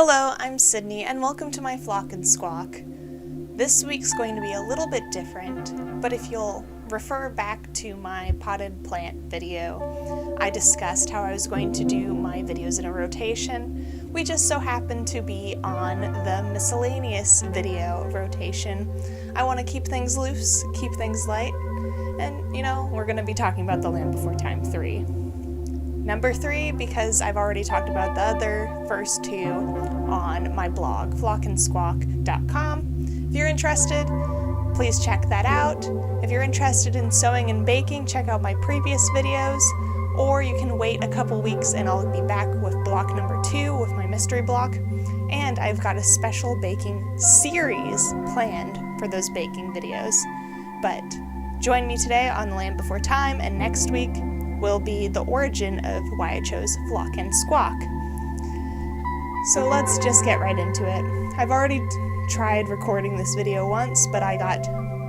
Hello, I'm Sydney, and welcome to my Flock and Squawk. This week's going to be a little bit different, but if you'll refer back to my potted plant video, I discussed how I was going to do my videos in a rotation. We just so happened to be on the miscellaneous video rotation. I want to keep things loose, keep things light, and, we're going to be talking about The Land Before Time 3. Number 3, because I've already talked about the other first two on my blog, flockandsquawk.com. If you're interested, please check that out. If you're interested in sewing and baking, check out my previous videos, or you can wait a couple weeks and I'll be back with block number 2 with my mystery block. And I've got a special baking series planned for those baking videos. But join me today on The Land Before Time, and next week will be the origin of why I chose Flock and Squawk. So let's just get right into it. I've already tried recording this video once, but I got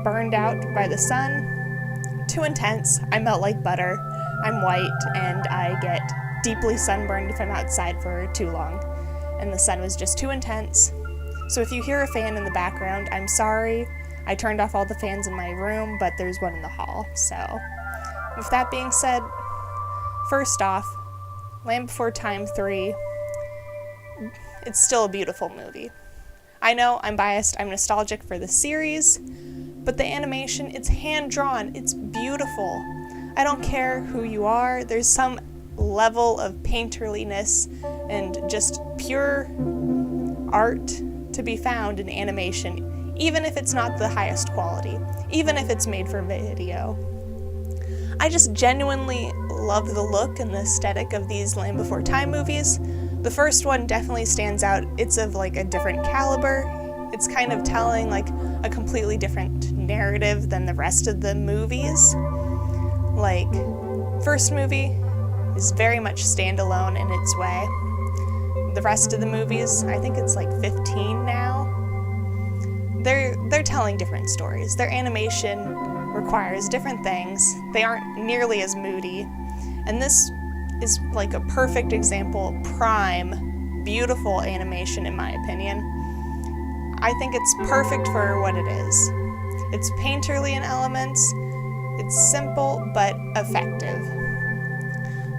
burned out by the sun. Too intense. I melt like butter. I'm white, and I get deeply sunburned if I'm outside for too long. And the sun was just too intense. So if you hear a fan in the background, I'm sorry. I turned off all the fans in my room, but there's one in the hall, so. With that being said, first off, Land Before Time 3, it's still a beautiful movie. I know, I'm biased, I'm nostalgic for the series, but the animation, it's hand-drawn, it's beautiful. I don't care who you are, there's some level of painterliness and just pure art to be found in animation, even if it's not the highest quality, even if it's made for video. I just genuinely love the look and the aesthetic of these Land Before Time movies. The first one definitely stands out. It's of a different caliber. It's kind of telling a completely different narrative than the rest of the movies. First movie is very much standalone in its way. The rest of the movies, I think it's 15 now. They're telling different stories. Their animation requires different things. They aren't nearly as moody. And this is a perfect example, prime, beautiful animation in my opinion. I think it's perfect for what it is. It's painterly in elements, it's simple but effective.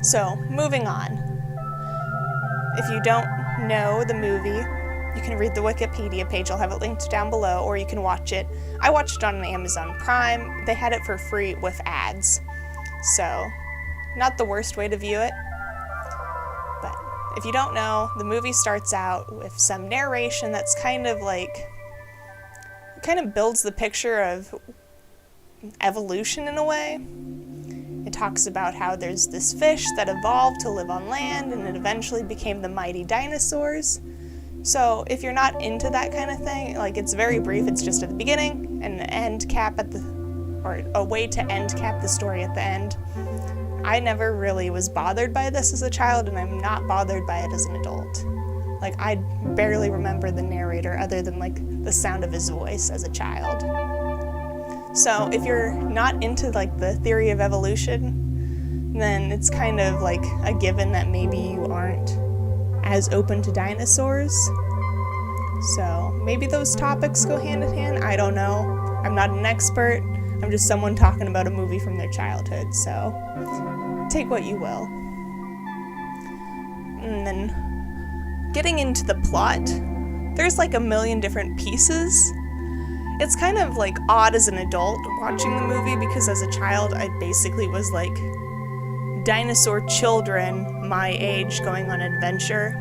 So, moving on. If you don't know the movie, you can read the Wikipedia page, I'll have it linked down below, or you can watch it. I watched it on Amazon Prime. They had it for free with ads. So, not the worst way to view it. But if you don't know, the movie starts out with some narration that's kind of builds the picture of evolution in a way. It talks about how there's this fish that evolved to live on land and it eventually became the mighty dinosaurs. So if you're not into that kind of thing, it's very brief, it's just at the beginning and an end cap or a way to end cap the story at the end. I never really was bothered by this as a child, and I'm not bothered by it as an adult. I barely remember the narrator other than the sound of his voice as a child. So if you're not into the theory of evolution, then it's kind of a given that maybe you aren't as open to dinosaurs. So maybe those topics go hand in hand. I don't know. I'm not an expert. I'm just someone talking about a movie from their childhood. So take what you will. And then getting into the plot, there's a million different pieces. It's kind of odd as an adult watching the movie because as a child I basically was dinosaur children my age going on an adventure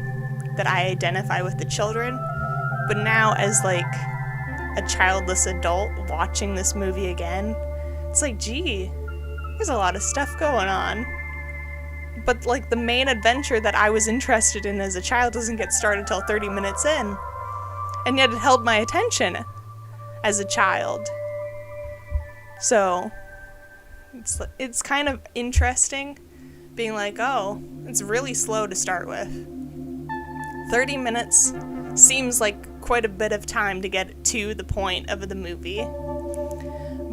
that I identify with the children. But now as a childless adult watching this movie again, it's gee, there's a lot of stuff going on. But the main adventure that I was interested in as a child doesn't get started till 30 minutes in. And yet it held my attention as a child. So it's kind of interesting being oh, it's really slow to start with. 30 minutes seems quite a bit of time to get to the point of the movie.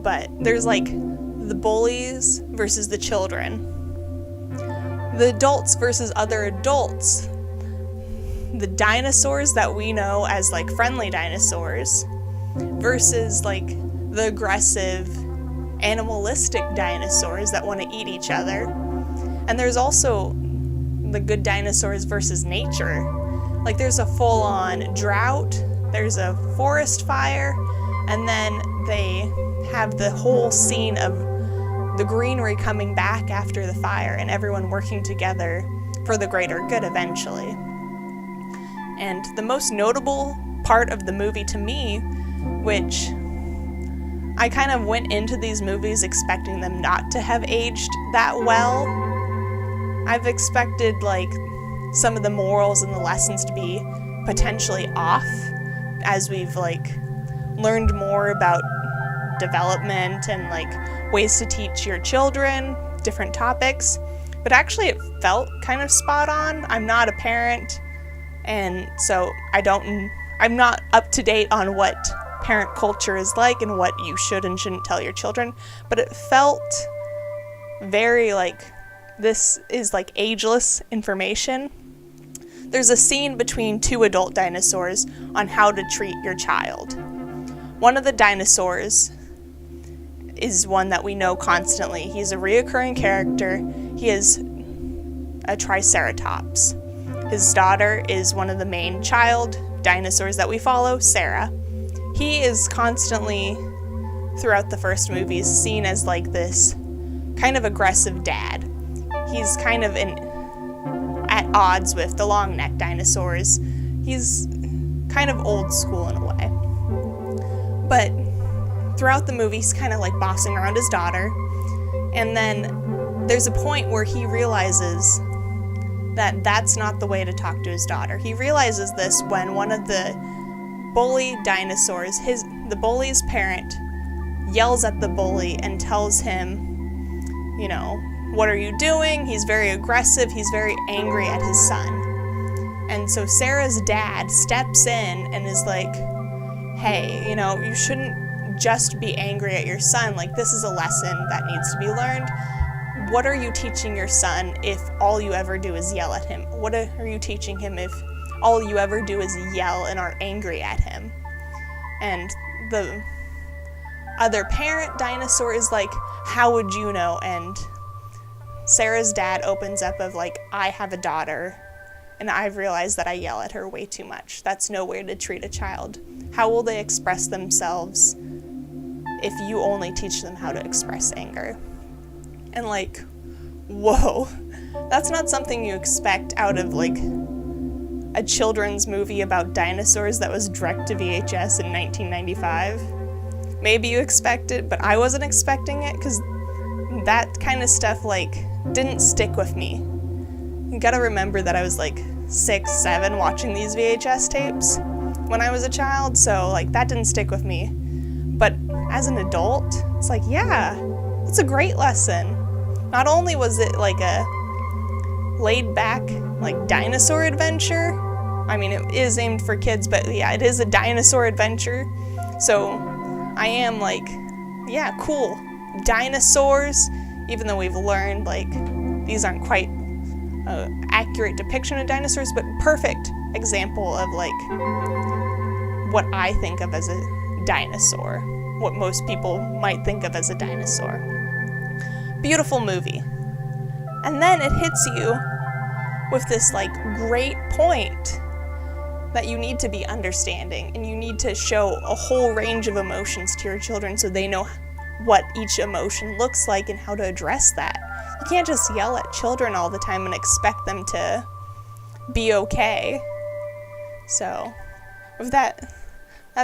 But there's the bullies versus the children. The adults versus other adults. the dinosaurs that we know as like friendly dinosaurs versus like the aggressive animalistic dinosaurs that want to eat each other. And there's also the good dinosaurs versus nature. Like there's a full-on drought, there's a forest fire, and then they have the whole scene of the greenery coming back after the fire and everyone working together for the greater good eventually. And the most notable part of the movie to me, which I kind of went into these movies expecting them not to have aged that well. I've expected like some of the morals and the lessons to be potentially off as we've like learned more about development and like ways to teach your children different topics, but actually it felt kind of spot on. I'm not a parent, and so I'm not up to date on what parent culture is like and what you should and shouldn't tell your children, but it felt very like this is like ageless information. There's a scene between two adult dinosaurs on how to treat your child. One of the dinosaurs is one that we know constantly. He's a reoccurring character. He is a triceratops. His daughter is one of the main child dinosaurs that we follow, Sarah. He is constantly, throughout the first movies, seen as like this kind of aggressive dad. He's kind of at odds with the long-necked dinosaurs. He's kind of old school in a way. But throughout the movie, he's kind of like bossing around his daughter. And then there's a point where he realizes that that's not the way to talk to his daughter. He realizes this when one of the bully dinosaurs, the bully's parent, yells at the bully and tells him, you know, what are you doing? He's very aggressive. He's very angry at his son. And so Sarah's dad steps in and is like, hey, you know, you shouldn't just be angry at your son. Like, this is a lesson that needs to be learned. What are you teaching your son if all you ever do is yell at him? What are you teaching him if all you ever do is yell and are angry at him? And the other parent dinosaur is like, how would you know? And Sarah's dad opens up of like, I have a daughter and I've realized that I yell at her way too much. That's no way to treat a child. How will they express themselves if you only teach them how to express anger? And like, whoa, that's not something you expect out of like a children's movie about dinosaurs that was direct to VHS in 1995. Maybe you expect it, but I wasn't expecting it because that kind of stuff like didn't stick with me. You gotta remember that I was like 6, 7 watching these VHS tapes when I was a child, so like that didn't stick with me. But as an adult, it's like, yeah, it's a great lesson. Not only was it like a laid back like dinosaur adventure, I mean it is aimed for kids, but yeah, it is a dinosaur adventure. So I am like, yeah, cool. Dinosaurs, even though we've learned like these aren't quite accurate depiction of dinosaurs, but perfect example of like what I think of as a dinosaur, what most people might think of as a dinosaur. Beautiful movie. And then it hits you with this like great point that you need to be understanding and you need to show a whole range of emotions to your children so they know what each emotion looks like and how to address that. You can't just yell at children all the time and expect them to be okay. So, with that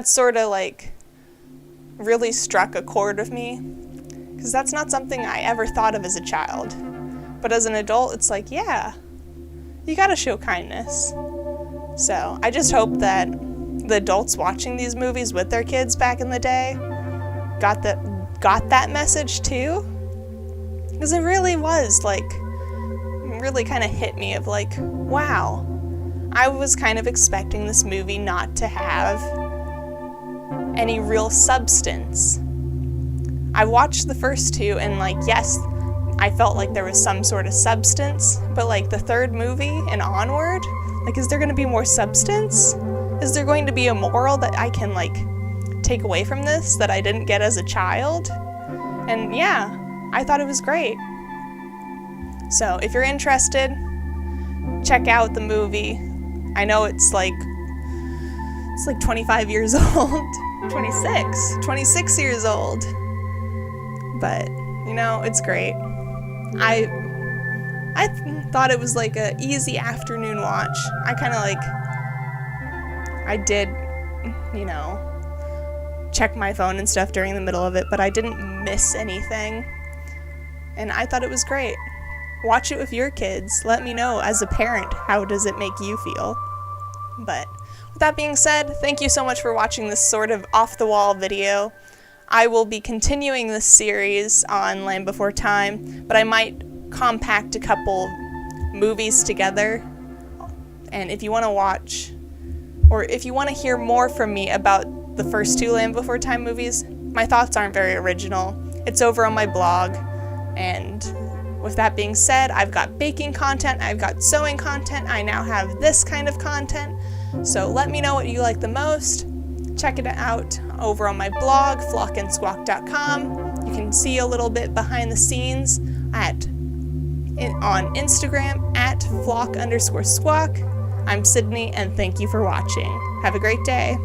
sort of like really struck a chord with me, because that's not something I ever thought of as a child. But as an adult, it's like, yeah, you gotta show kindness. So, I just hope that the adults watching these movies with their kids back in the day got that message too, because it really was like, really kind of hit me of like, wow, I was kind of expecting this movie not to have any real substance. I watched the first two and like, yes, I felt like there was some sort of substance, but like the third movie and onward, Like, is there going to be more substance? Is there going to be a moral that I can, like, take away from this that I didn't get as a child? And yeah, I thought it was great. So if you're interested, check out the movie. I know it's like 25 years old. 26 years old. But, you know, it's great. I thought it was like a easy afternoon watch. I did, you know, check my phone and stuff during the middle of it, but I didn't miss anything. And I thought it was great. Watch it with your kids. Let me know as a parent, how does it make you feel? But with that being said, thank you so much for watching this sort of off-the-wall video. I will be continuing this series on Land Before Time, but I might compact a couple movies together. And if you want to watch, or if you want to hear more from me about the first two Land Before Time movies, my thoughts aren't very original. It's over on my blog. And with that being said, I've got baking content, I've got sewing content, I now have this kind of content. So let me know what you like the most. Check it out over on my blog, flockandsquawk.com. You can see a little bit behind the scenes on Instagram at flock_squawk. I'm Sydney, and thank you for watching. Have a great day.